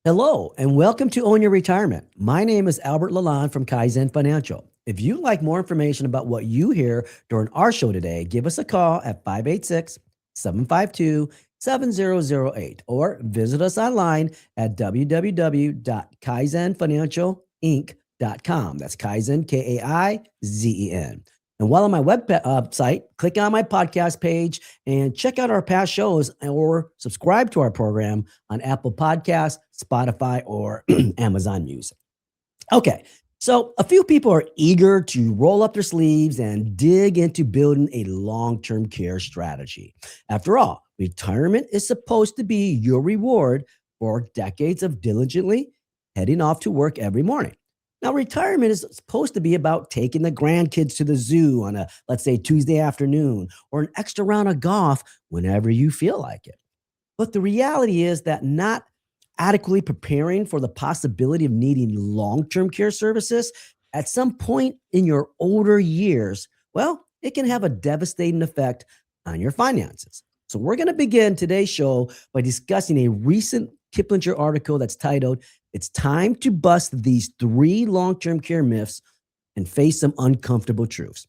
Hello, and welcome to Own Your Retirement. My name is Albert Lalonde from Kaizen Financial. If you'd like more information about what you hear during our show today, give us a call at 586-752-7008 or visit us online at www.kaizenfinancialinc.com. That's Kaizen, Kaizen. And while on my website, click on my podcast page and check out our past shows or subscribe to our program on Apple Podcasts, Spotify, or Amazon Music. Okay, so a few people are eager to roll up their sleeves and dig into building a long-term care strategy. After all, retirement is supposed to be your reward for decades of diligently heading off to work every morning. Now, retirement is supposed to be about taking the grandkids to the zoo on a, let's say, Tuesday afternoon or an extra round of golf whenever you feel like it. But the reality is that not adequately preparing for the possibility of needing long-term care services at some point in your older years, well, it can have a devastating effect on your finances. So we're going to begin today's show by discussing a recent Kiplinger article that's titled, "It's Time to Bust These 3 Long-Term Care Myths and Face Some Uncomfortable Truths."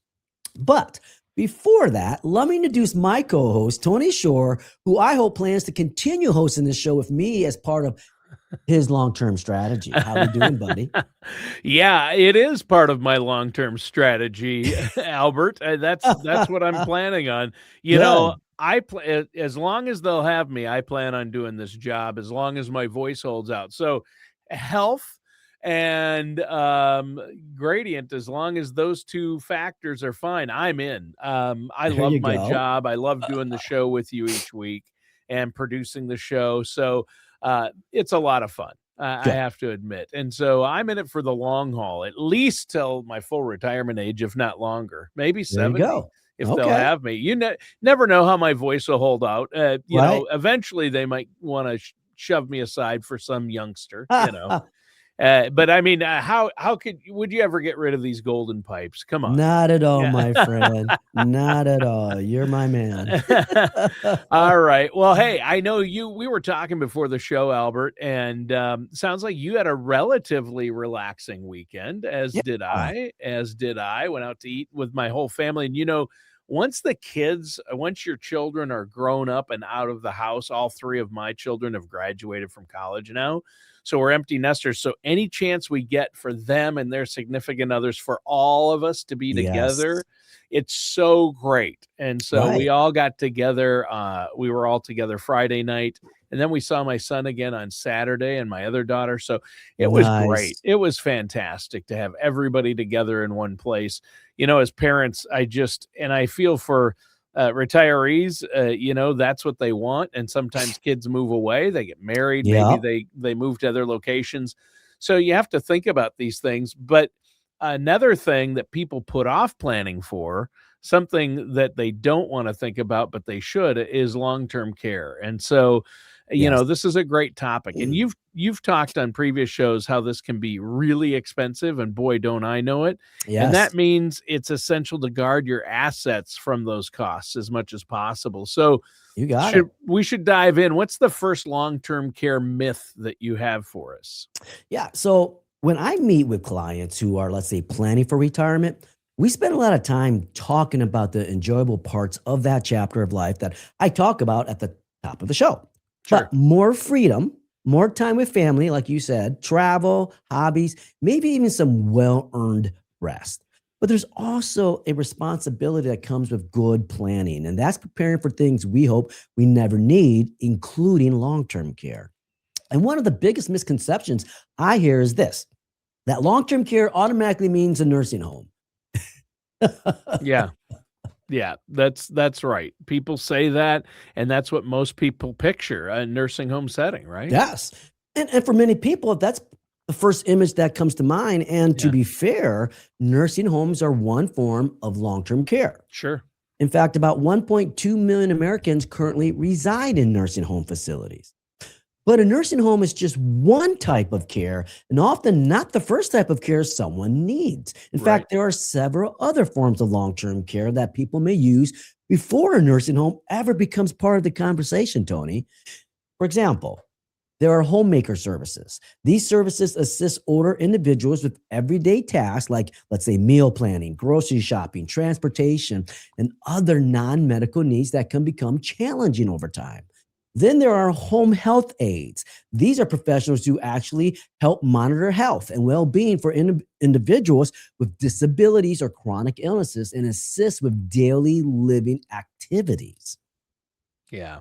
But before that, let me introduce my co-host, Tony Shore, who I hope plans to continue hosting this show with me as part of his long-term strategy. How are you doing, buddy? Yeah, it is part of my long-term strategy, Albert. That's what I'm planning on. You know, Good. as long as they'll have me, I plan on doing this job as long as my voice holds out. So, health and gradient, as long as those 2 factors are fine, I'm in. I There love you my go. job. I love doing the show with you each week and producing the show. So, it's a lot of fun. I Good. have to admit. And so I'm in it for the long haul, at least till my full retirement age, if not longer, maybe There you 70 go. if they'll Okay. have me. Never know how my voice will hold out. Right. Eventually they might want to shove me aside for some youngster. But I mean, how would you ever get rid of these golden pipes? Come on. Not at all, Yeah. my friend. Not at all. You're my man. All right. Well, hey, I know we were talking before the show, Albert, and sounds like you had a relatively relaxing weekend, as did Yeah. I. As did I. Went out to eat with my whole family. And, once your children are grown up and out of the house, all 3 of my children have graduated from college now. So we're empty nesters. So any chance we get for them and their significant others, for all of us to be Yes. together, it's so great. And so we Right. all got together. We were all together Friday night. And then we saw my son again on Saturday and my other daughter. So it was great. Nice. It was fantastic to have everybody together in one place. As parents, I feel for retirees, that's what they want. And sometimes kids move away, they get married, maybe Yep. they move to other locations. So you have to think about these things. But another thing that people put off planning for, something that they don't want to think about, but they should, is long-term care. And so, Yes. this is a great topic. And you've talked on previous shows how this can be really expensive, and boy, don't I know it. And Yes. that means it's essential to guard your assets from those costs as much as possible. So, You got it. we should dive in. What's the first long-term care myth that you have for us? Yeah. So when I meet with clients who are, let's say, planning for retirement, we spend a lot of time talking about the enjoyable parts of that chapter of life that I talk about at the top of the show. Sure. But more freedom, more time with family, like you said, travel, hobbies, maybe even some well earned rest. But there's also a responsibility that comes with good planning, and that's preparing for things we hope we never need, including long term care. And one of the biggest misconceptions I hear is this, that long term care automatically means a nursing home. Yeah. Yeah, that's right. People say that, and that's what most people picture, a nursing home setting, right? Yes. And for many people, that's the first image that comes to mind. And to Yeah, be fair, nursing homes are one form of long term care. sure. In fact, about 1.2 million Americans currently reside in nursing home facilities. But a nursing home is just one type of care and often not the first type of care someone needs. In Right. fact, there are several other forms of long term care that people may use before a nursing home ever becomes part of the conversation, Tony. For example, There are homemaker services. These services assist older individuals with everyday tasks like, let's say, meal planning, grocery shopping, transportation, and other non medical needs that can become challenging over time. Then there are home health aides. These are professionals who actually help monitor health and well being for individuals with disabilities or chronic illnesses and assist with daily living activities. Yeah.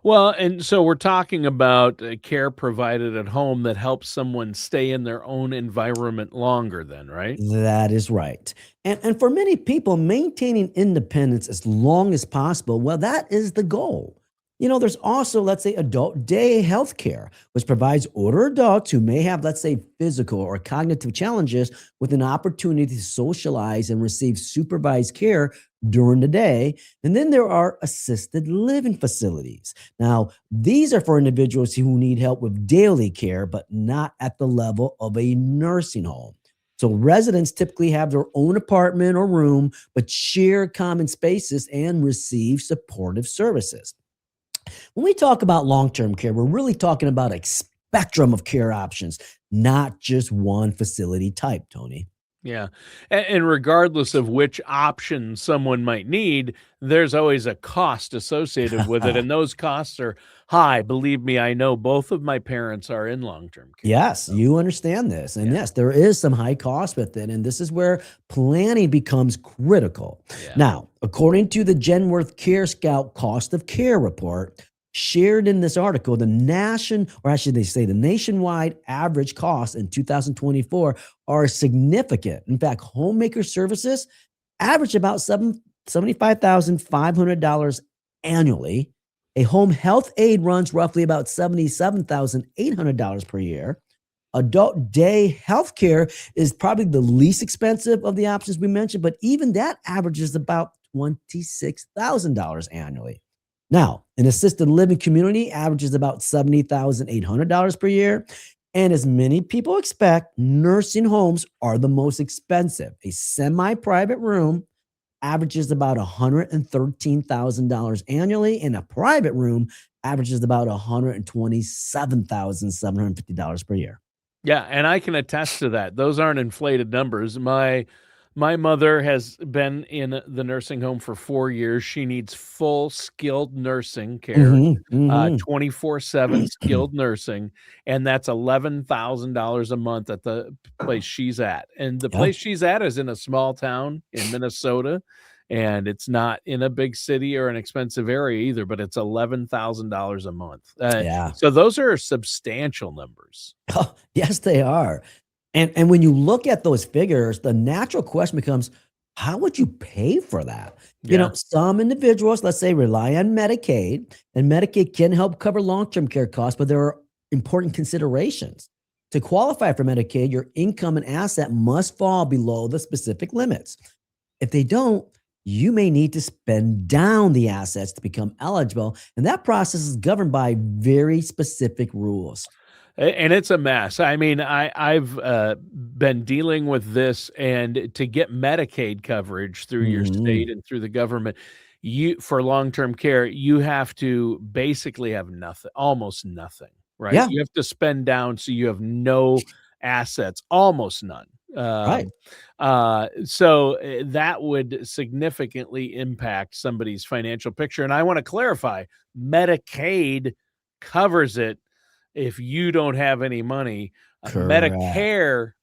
Well, and so we're talking about care provided at home that helps someone stay in their own environment longer, then, right? That is right. And for many people, maintaining independence as long as possible, well, that is the goal. There's also, let's say, adult day healthcare, which provides older adults who may have, let's say, physical or cognitive challenges with an opportunity to socialize and receive supervised care during the day. And then there are assisted living facilities. Now, these are for individuals who need help with daily care, but not at the level of a nursing home. So residents typically have their own apartment or room, but share common spaces and receive supportive services. When we talk about long term care, we're really talking about a spectrum of care options, not just one facility type, Tony. Yeah. And regardless of which option someone might need, there's always a cost associated with it. And those costs are high. Believe me, I know both of my parents are in long term care. Yes, So, you understand this. And yeah. yes, there is some high cost with it. And this is where planning becomes critical. Yeah. Now, according to the Genworth Care Scout Cost of Care report, shared in this article, the nationwide average costs in 2024 are significant. In fact, homemaker services average about $75,500 annually. A home health aide runs roughly about $77,800 per year. Adult day healthcare is probably the least expensive of the options we mentioned, but even that averages about $26,000 annually. Now, an assisted living community averages about $70,800 per year. And as many people expect, nursing homes are the most expensive. A semi private room averages about $113,000 annually, and a private room averages about $127,750 per year. Yeah, and I can attest to that. Those aren't inflated numbers. My mother has been in the nursing home for 4 years. She needs full skilled nursing care, Hmm. Hmm. 24/7 skilled nursing, and that's $11,000 a month at the place she's at. And the Yeah, place she's at is in a small town in Minnesota, and it's not in a big city or an expensive area either, but it's $11,000 a month. yeah. So those are substantial numbers. Oh, yes, they are. And when you look at those figures, the natural question becomes, how would you pay for that? Yeah. Some individuals, let's say, rely on Medicaid, and Medicaid can help cover long-term care costs, but there are important considerations. To qualify for Medicaid, your income and asset must fall below the specific limits. If they don't, you may need to spend down the assets to become eligible, and that process is governed by very specific rules. And it's a mess. I mean, I've been dealing with this, and to get Medicaid coverage through your Mhm. state and through the government, you for long-term care, you have to basically have nothing, almost nothing, right? Yeah, You have to spend down so you have no assets, almost none. right. That would significantly impact somebody's financial picture. And I want to clarify, Medicaid covers it if you don't have any money. Correct.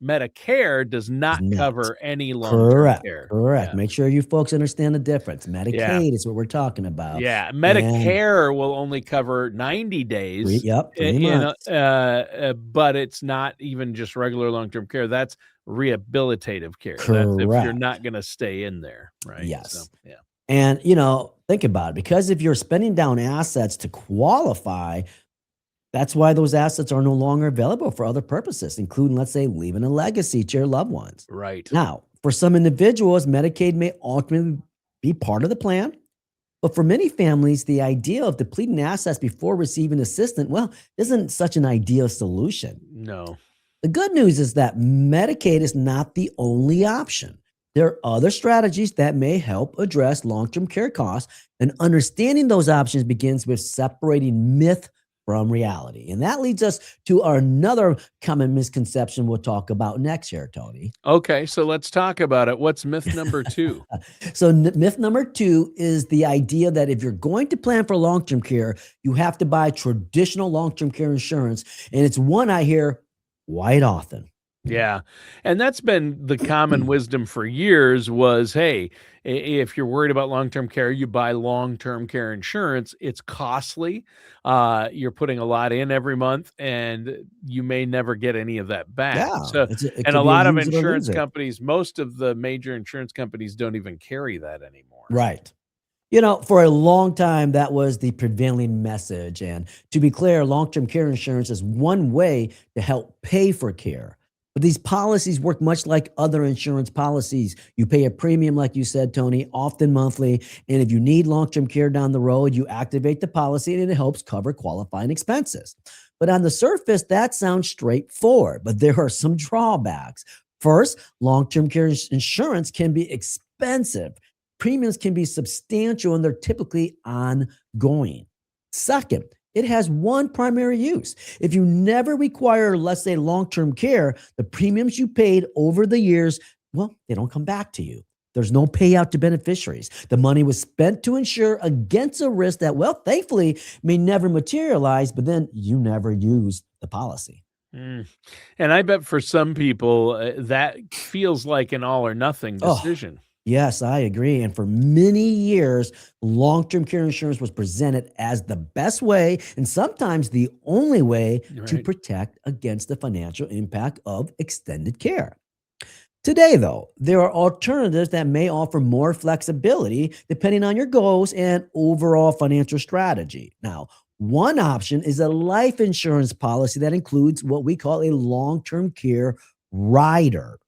Medicare does Is not not. cover any long-term Correct, care. correct. Yeah. Make sure you folks understand the difference. Yeah. Medicaid is what we're talking about. Yeah. And Medicare will only cover 90 days yep, 3 in months. but it's not even just regular long-term care. That's rehabilitative care. That's if you're Correct. not gonna stay in there, right? So, Yes. yeah. And, think about it. Because if you're spending down assets to qualify, that's why those assets are no longer available for other purposes, including, let's say, leaving a legacy to your loved ones. Right. Now, for some individuals, Medicaid may ultimately be part of the plan. But for many families, the idea of depleting assets before receiving assistance, well, isn't such an ideal solution. No. The good news is that Medicaid is not the only option. There are other strategies that may help address long term care costs, and understanding those options begins with separating myth from reality. And that leads us to another common misconception we'll talk about next here, Tony. Okay, so let's talk about it. What's myth number 2? So, myth number 2 is the idea that if you're going to plan for long term care, you have to buy traditional long term care insurance. And it's one I hear quite often. Yeah. And that's been the common wisdom for years was, hey, if you're worried about long-term care, you buy long-term care insurance. It's costly. You're putting a lot in every month and you may never get any of that back. Yeah, So, it and a could be a lot of use it or insurance lose it. companies, most of the major insurance companies don't even carry that anymore. Right. For a long time, that was the prevailing message. And to be clear, long term care insurance is one way to help pay for care. But these policies work much like other insurance policies. You pay a premium, like you said, Tony, often monthly. And if you need long term care down the road, you activate the policy and it helps cover qualifying expenses. But on the surface, that sounds straightforward, but there are some drawbacks. First, long term care insurance can be expensive. Premiums can be substantial and they're typically ongoing. Second, it has one primary use. If you never require, let's say, long-term care, the premiums you paid over the years, well, they don't come back to you. There's no payout to beneficiaries. The money was spent to insure against a risk that, well, thankfully may never materialize, but then you never use the policy. Mm. And I bet for some people that feels like an all or nothing Oh, decision. yes, I agree. And for many years, long term care insurance was presented as the best way and sometimes the only way to Right. protect against the financial impact of extended care. Today, though, there are alternatives that may offer more flexibility depending on your goals and overall financial strategy. Now, one option is a life insurance policy that includes what we call a long term care rider.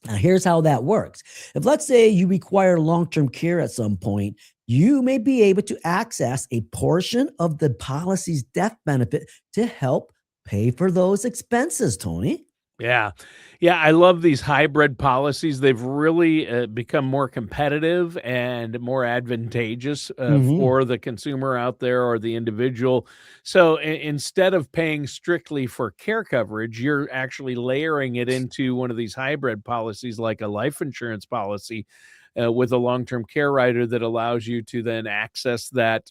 Now, here's how that works. If, let's say, you require long term care at some point, you may be able to access a portion of the policy's death benefit to help pay for those expenses, Tony. Yeah. Yeah, I love these hybrid policies. They've really become more competitive and more advantageous Hmm. for the consumer out there or the individual. So instead of paying strictly for care coverage, you're actually layering it into one of these hybrid policies like a life insurance policy with a long-term care rider that allows you to then access that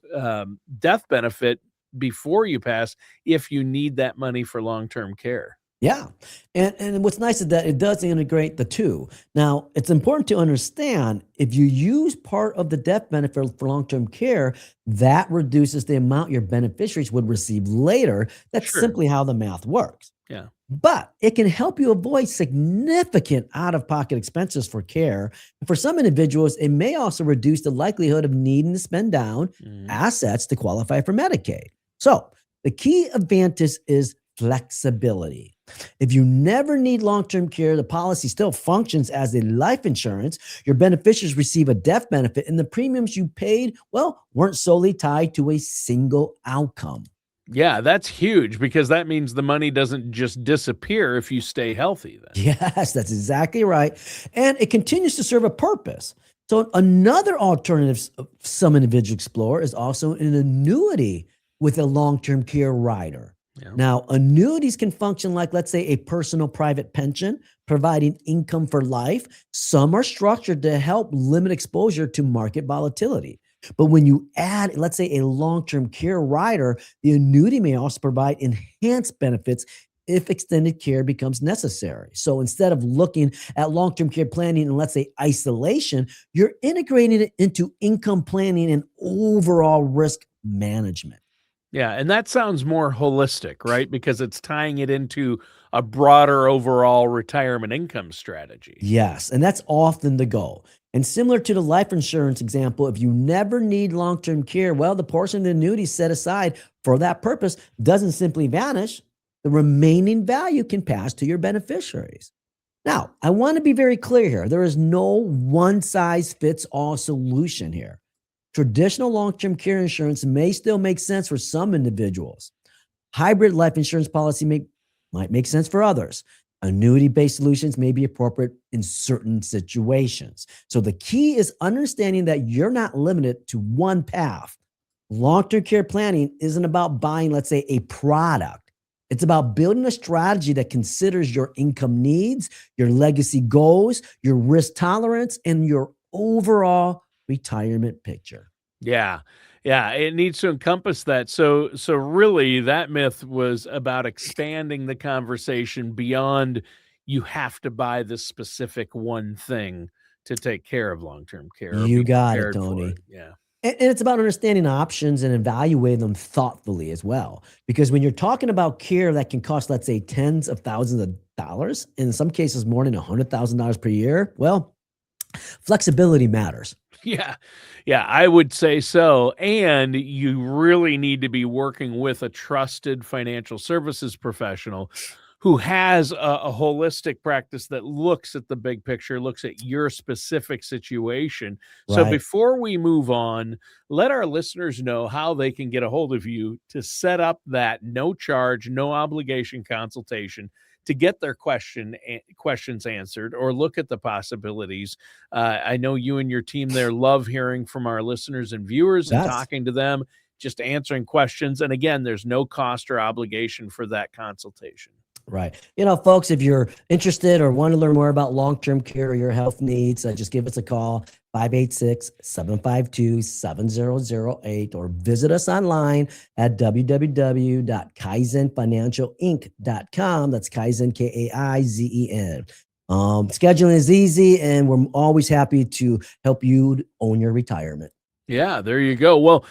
death benefit before you pass if you need that money for long-term care. Yeah. And what's nice is that it does integrate the two. Now, it's important to understand if you use part of the death benefit for long term care, that reduces the amount your beneficiaries would receive later. That's Sure. simply how the math works. Yeah. But it can help you avoid significant out of pocket expenses for care. And for some individuals, it may also reduce the likelihood of needing to spend down Mhm. assets to qualify for Medicaid. So the key advantage is flexibility. If you never need long term care, the policy still functions as a life insurance. Your beneficiaries receive a death benefit, and the premiums you paid, well, weren't solely tied to a single outcome. Yeah, that's huge because that means the money doesn't just disappear if you stay healthy then. Yes, that's exactly right. And it continues to serve a purpose. So, another alternative some individuals explore is also an annuity with a long term care rider. Yeah. Now, annuities can function like, let's say, a personal private pension, providing income for life. Some are structured to help limit exposure to market volatility. But when you add, let's say, a long term care rider, the annuity may also provide enhanced benefits if extended care becomes necessary. So instead of looking at long term care planning in, let's say, isolation, you're integrating it into income planning and overall risk management. Yeah, and that sounds more holistic, right? Because it's tying it into a broader overall retirement income strategy. Yes, and that's often the goal. And similar to the life insurance example, if you never need long term care, well, the portion of the annuity set aside for that purpose doesn't simply vanish. The remaining value can pass to your beneficiaries. Now, I want to be very clear here. There is no one size fits all solution here. Traditional long term care insurance may still make sense for some individuals. Hybrid life insurance policy might make sense for others. Annuity based solutions may be appropriate in certain situations. So the key is understanding that you're not limited to one path. Long-term care planning isn't about buying, let's say, a product. It's about building a strategy that considers your income needs, your legacy goals, your risk tolerance, and your overall retirement picture. Yeah. Yeah, it needs to encompass that. So really that myth was about expanding the conversation beyond you have to buy this specific one thing to take care of long-term care or You be got it, prepared for it. Tony. Yeah. And it's about understanding options and evaluating them thoughtfully as well. Because when you're talking about care that can cost, let's say, tens of thousands of dollars, in some cases more than $100,000 per year, well, flexibility matters. Yeah. Yeah, I would say so. And you really need to be working with a trusted financial services professional who has a holistic practice that looks at the big picture, looks at your specific situation. So Right. before we move on, let our listeners know how they can get a hold of you to set up that no charge, no obligation consultation to get their questions answered or look at the possibilities. I know you and your team there love hearing from our listeners and viewers and Yes. talking to them, just answering questions. And again, there's no cost or obligation for that consultation. Right. Folks, if you're interested or want to learn more about long-term care or your health needs, just give us a call, 586-752-7008, or visit us online at www.kaizenfinancialinc.com. That's Kaizen, Kaizen. Scheduling is easy, and we're always happy to help you own your retirement. Yeah, there you go. Well,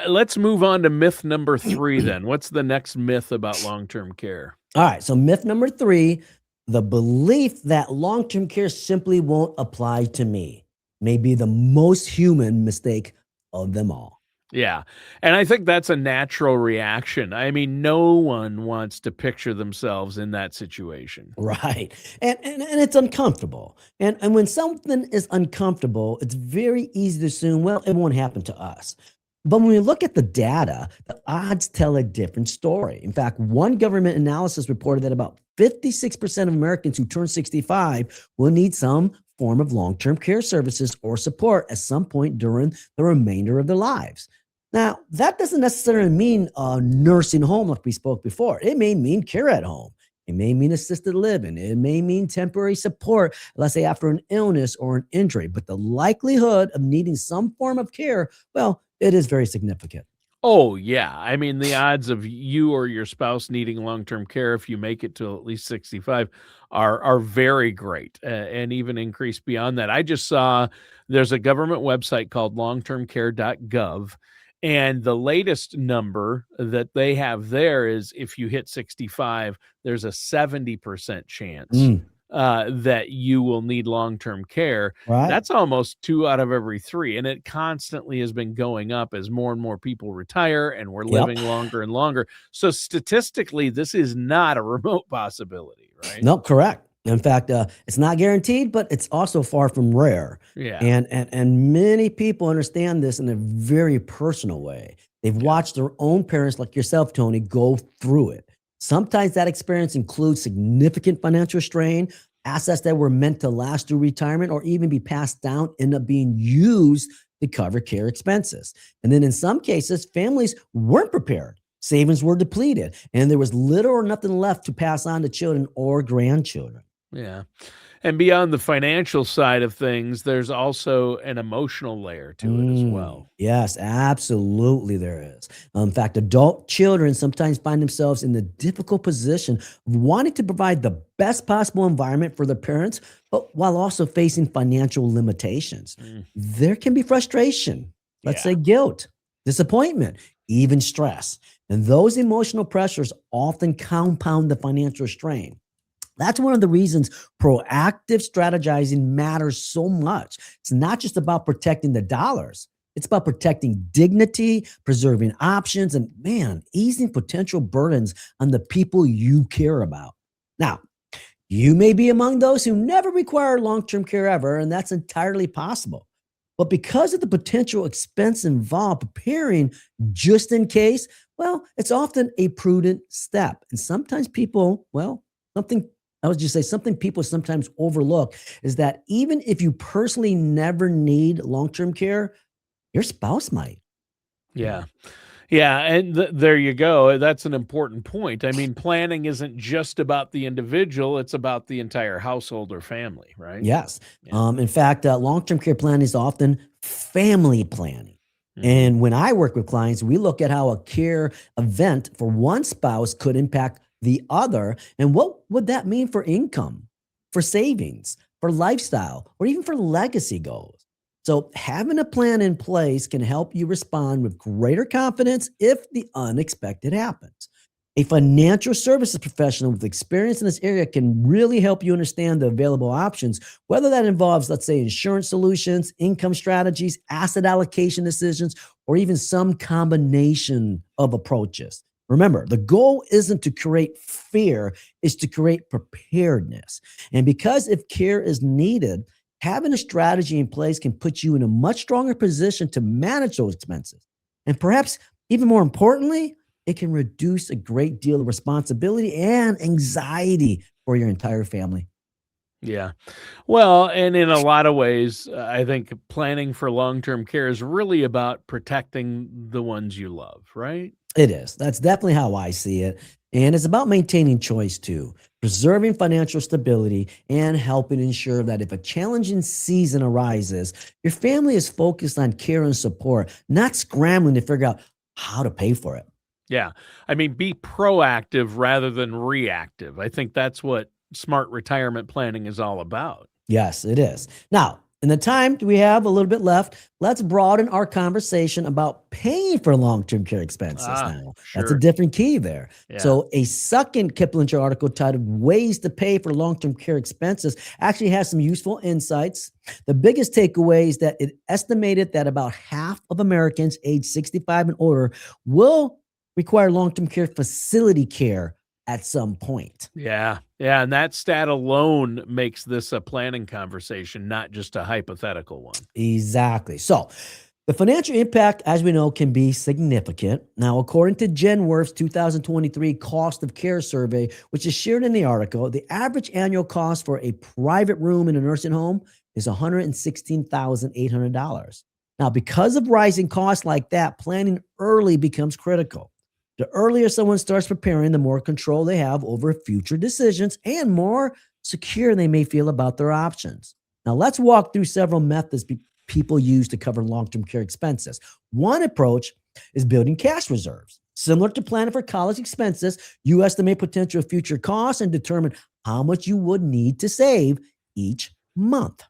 let's move on to myth number 3 then. What's the next myth about long-term care? All right. So myth number 3, the belief that long-term care simply won't apply to me may be the most human mistake of them all. Yeah. And I think that's a natural reaction. I mean, no one wants to picture themselves in that situation. Right. And it's uncomfortable. And when something is uncomfortable, it's very easy to assume, well, it won't happen to us. But when we look at the data, the odds tell a different story. In fact, one government analysis reported that about 56% of Americans who turn 65 will need some form of long-term care services or support at some point during the remainder of their lives. Now, that doesn't necessarily mean a nursing home like we spoke before. It may mean care at home. It may mean assisted living. It may mean temporary support, let's say after an illness or an injury. But the likelihood of needing some form of care, well, it is very significant. Oh, yeah. I mean, the odds of you or your spouse needing long-term care if you make it to at least 65 are very great, and even increase beyond that. I just saw there's a government website called longtermcare.gov, and the latest number that they have there is if you hit 65, there's a 70% chance that you will need long-term care. Right. That's almost 2 out of every 3, and it constantly has been going up as more and more people retire, and we're Yep. living longer and longer. So statistically, this is not a remote possibility, right? No, correct. In fact, it's not guaranteed, but it's also far from rare. Yeah. And many people understand this in a very personal way. They've watched their own parents, like yourself, Tony, go through it. Sometimes that experience includes significant financial strain, assets that were meant to last through retirement or even be passed down end up being used to cover care expenses. And then in some cases, families weren't prepared. Savings were depleted, and there was little or nothing left to pass on to children or grandchildren. Yeah. And beyond the financial side of things, there's also an emotional layer to it as well. Yes, absolutely there is. In fact, adult children sometimes find themselves in the difficult position of wanting to provide the best possible environment for their parents, but while also facing financial limitations. There can be frustration, let's say guilt, disappointment, even stress. And those emotional pressures often compound the financial strain. That's one of the reasons proactive strategizing matters so much. It's not just about protecting the dollars. It's about protecting dignity, preserving options, and easing potential burdens on the people you care about. Now, you may be among those who never require long-term care ever, and that's entirely possible. But because of the potential expense involved preparing just in case, well, it's often a prudent step. And sometimes people, something people sometimes overlook is that even if you personally never need long-term care, your spouse might. Yeah. Yeah, and there you go. That's an important point. I mean, planning isn't just about the individual, it's about the entire household or family, right? Yes. Yeah. In fact, long-term care planning is often family planning. Mhm. And when I work with clients, we look at how a care event for one spouse could impact the other. And what would that mean for income, for savings, for lifestyle, or even for legacy goals? So, having a plan in place can help you respond with greater confidence if the unexpected happens. A financial services professional with experience in this area can really help you understand the available options, whether that involves, let's say, insurance solutions, income strategies, asset allocation decisions, or even some combination of approaches. Remember, the goal isn't to create fear, it's to create preparedness. And because if care is needed, having a strategy in place can put you in a much stronger position to manage those expenses. And perhaps even more importantly, it can reduce a great deal of responsibility and anxiety for your entire family. Yeah. Well, and in a lot of ways, I think planning for long-term care is really about protecting the ones you love, right? It is. That's definitely how I see it. And it's about maintaining choice too, preserving financial stability, and helping ensure that if a challenging season arises, your family is focused on care and support, not scrambling to figure out how to pay for it. Yeah. I mean, be proactive rather than reactive. I think that's what smart retirement planning is all about. Yes, it is. Now, in the time we have a little bit left, let's broaden our conversation about paying for long-term care expenses Ah, now. That's a sure. different key there. Yeah. So, a second Kiplinger article titled Ways to Pay for Long-Term Care Expenses actually has some useful insights. The biggest takeaway is that it estimated that about half of Americans age 65 and older will require long-term care facility care at some point. Yeah. Yeah. And that stat alone makes this a planning conversation, not just a hypothetical one. Exactly. So, the financial impact, as we know, can be significant. Now, according to Genworth's 2023 Cost of Care Survey, which is shared in the article, the average annual cost for a private room in a nursing home is $116,800. Now, because of rising costs like that, planning early becomes critical. The earlier someone starts preparing, the more control they have over future decisions and more secure they may feel about their options. Now, let's walk through several methods people use to cover long-term care expenses. One approach is building cash reserves. Similar to planning for college expenses, you estimate potential future costs and determine how much you would need to save each month.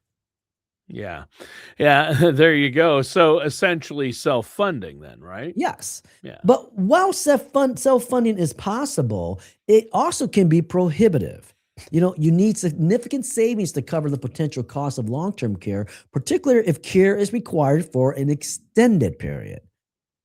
Yeah. Yeah. There you go. So essentially self funding, then, right? Yes. Yeah. But while self-funding is possible, it also can be prohibitive. You need significant savings to cover the potential cost of long-term care, particularly if care is required for an extended period.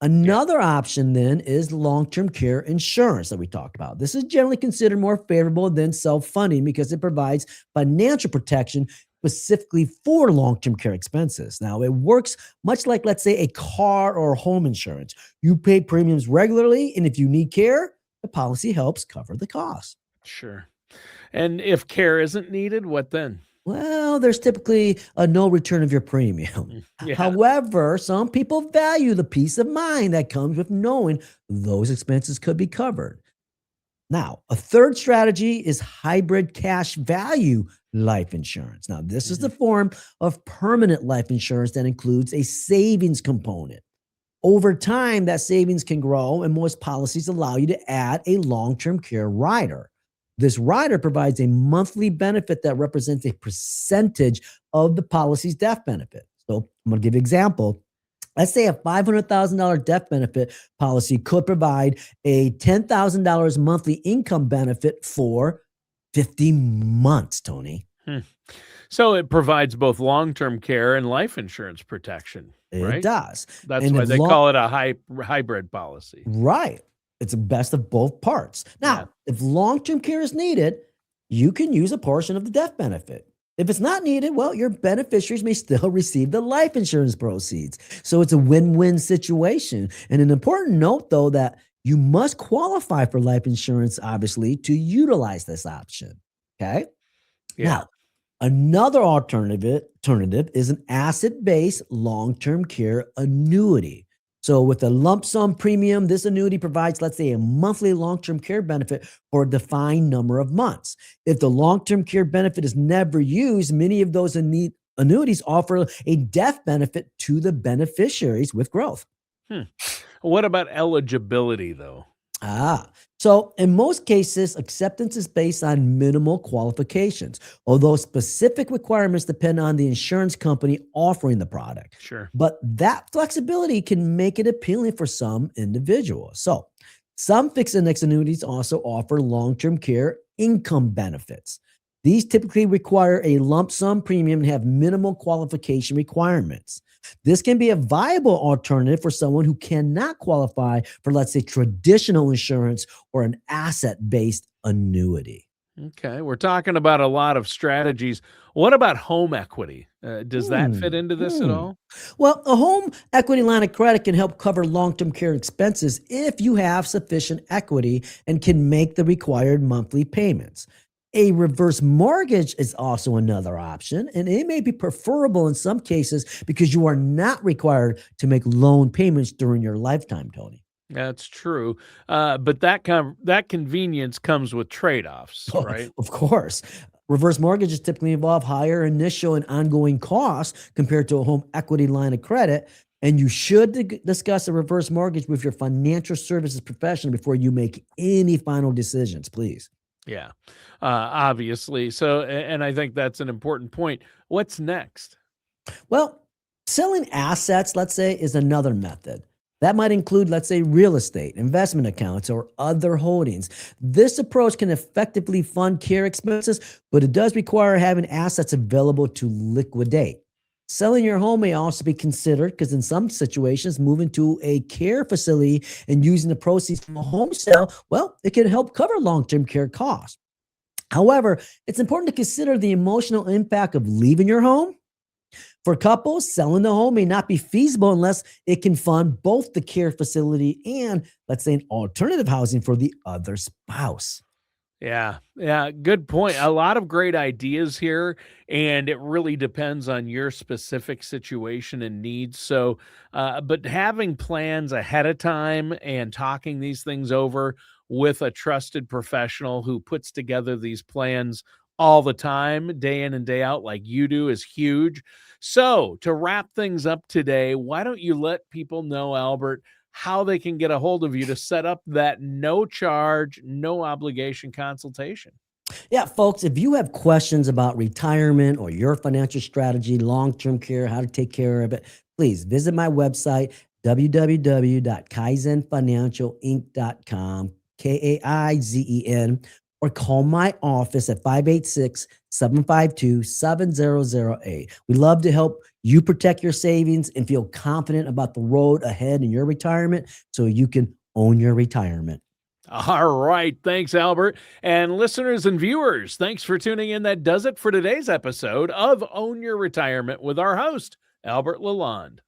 Yeah. Another option then is long-term care insurance that we talked about. This is generally considered more favorable than self-funding because it provides financial protection specifically for long-term care expenses. Now, it works much like, let's say, a car or home insurance. You pay premiums regularly, and if you need care, the policy helps cover the cost. Sure. And if care isn't needed, what then? Well, there's typically a no return of your premium. Yeah. However, some people value the peace of mind that comes with knowing those expenses could be covered. Now, a third strategy is hybrid cash value life insurance. Now, this is Mhm. the form of permanent life insurance that includes a savings component. Over time, that savings can grow, and most policies allow you to add a long term care rider. This rider provides a monthly benefit that represents a percentage of the policy's death benefit. So, I'm going to give you an example. Let's say a $500,000 death benefit policy could provide a $10,000 monthly income benefit for 50 months, Tony. Hmm. So it provides both long-term care and life insurance protection, It right? does. That's And why if they long call it a hybrid policy. Right. It's the best of both parts. Yeah. Now, if long-term care is needed, you can use a portion of the death benefit. If it's not needed, well, your beneficiaries may still receive the life insurance proceeds. So it's a win-win situation. And an important note, though, that you must qualify for life insurance, obviously, to utilize this option. Okay. Yeah. Now, another alternative is an asset-based long-term care annuity. So, with a lump sum premium, this annuity provides, let's say, a monthly long term care benefit for a defined number of months. If the long term care benefit is never used, many of those annuities offer a death benefit to the beneficiaries with growth. Hmm. What about eligibility, though? So in most cases, acceptance is based on minimal qualifications, although specific requirements depend on the insurance company offering the product. Sure. But that flexibility can make it appealing for some individuals. So some fixed index annuities also offer long term care income benefits. These typically require a lump sum premium and have minimal qualification requirements. This can be a viable alternative for someone who cannot qualify for, let's say, traditional insurance or an asset based annuity. Okay. We're talking about a lot of strategies. What about home equity? Does that Hmm. fit into this at hmm. all? Well, a home equity line of credit can help cover long term care expenses if you have sufficient equity and can make the required monthly payments. A reverse mortgage is also another option, and it may be preferable in some cases because you are not required to make loan payments during your lifetime, Tony. That's true. But that convenience comes with trade-offs, right? Of course. Reverse mortgages typically involve higher initial and ongoing costs compared to a home equity line of credit. And you should discuss a reverse mortgage with your financial services professional before you make any final decisions, please. Yeah. Obviously. So, and I think that's an important point. What's next? Well, selling assets, let's say, is another method. That might include, let's say, real estate, investment accounts, or other holdings. This approach can effectively fund care expenses, but it does require having assets available to liquidate. Selling your home may also be considered because, in some situations, moving to a care facility and using the proceeds from a home sale, well, it can help cover long term care costs. However, it's important to consider the emotional impact of leaving your home. For couples, selling the home may not be feasible unless it can fund both the care facility and, let's say, an alternative housing for the other spouse. Yeah, yeah, good point. A lot of great ideas here, and it really depends on your specific situation and needs. So, but having plans ahead of time and talking these things over with a trusted professional who puts together these plans all the time, day in and day out, like you do, is huge. So, to wrap things up today, why don't you let people know, Albert, how they can get a hold of you to set up that no charge, no obligation consultation? Yeah, folks, if you have questions about retirement or your financial strategy, long term care, how to take care of it, please visit my website, www.kaizenfinancialinc.com, Kaizen, or call my office at 586-752-7008. We love to help you protect your savings and feel confident about the road ahead in your retirement so you can own your retirement. All right. Thanks, Albert. And listeners and viewers, thanks for tuning in. That does it for today's episode of Own Your Retirement with our host, Albert Lalonde.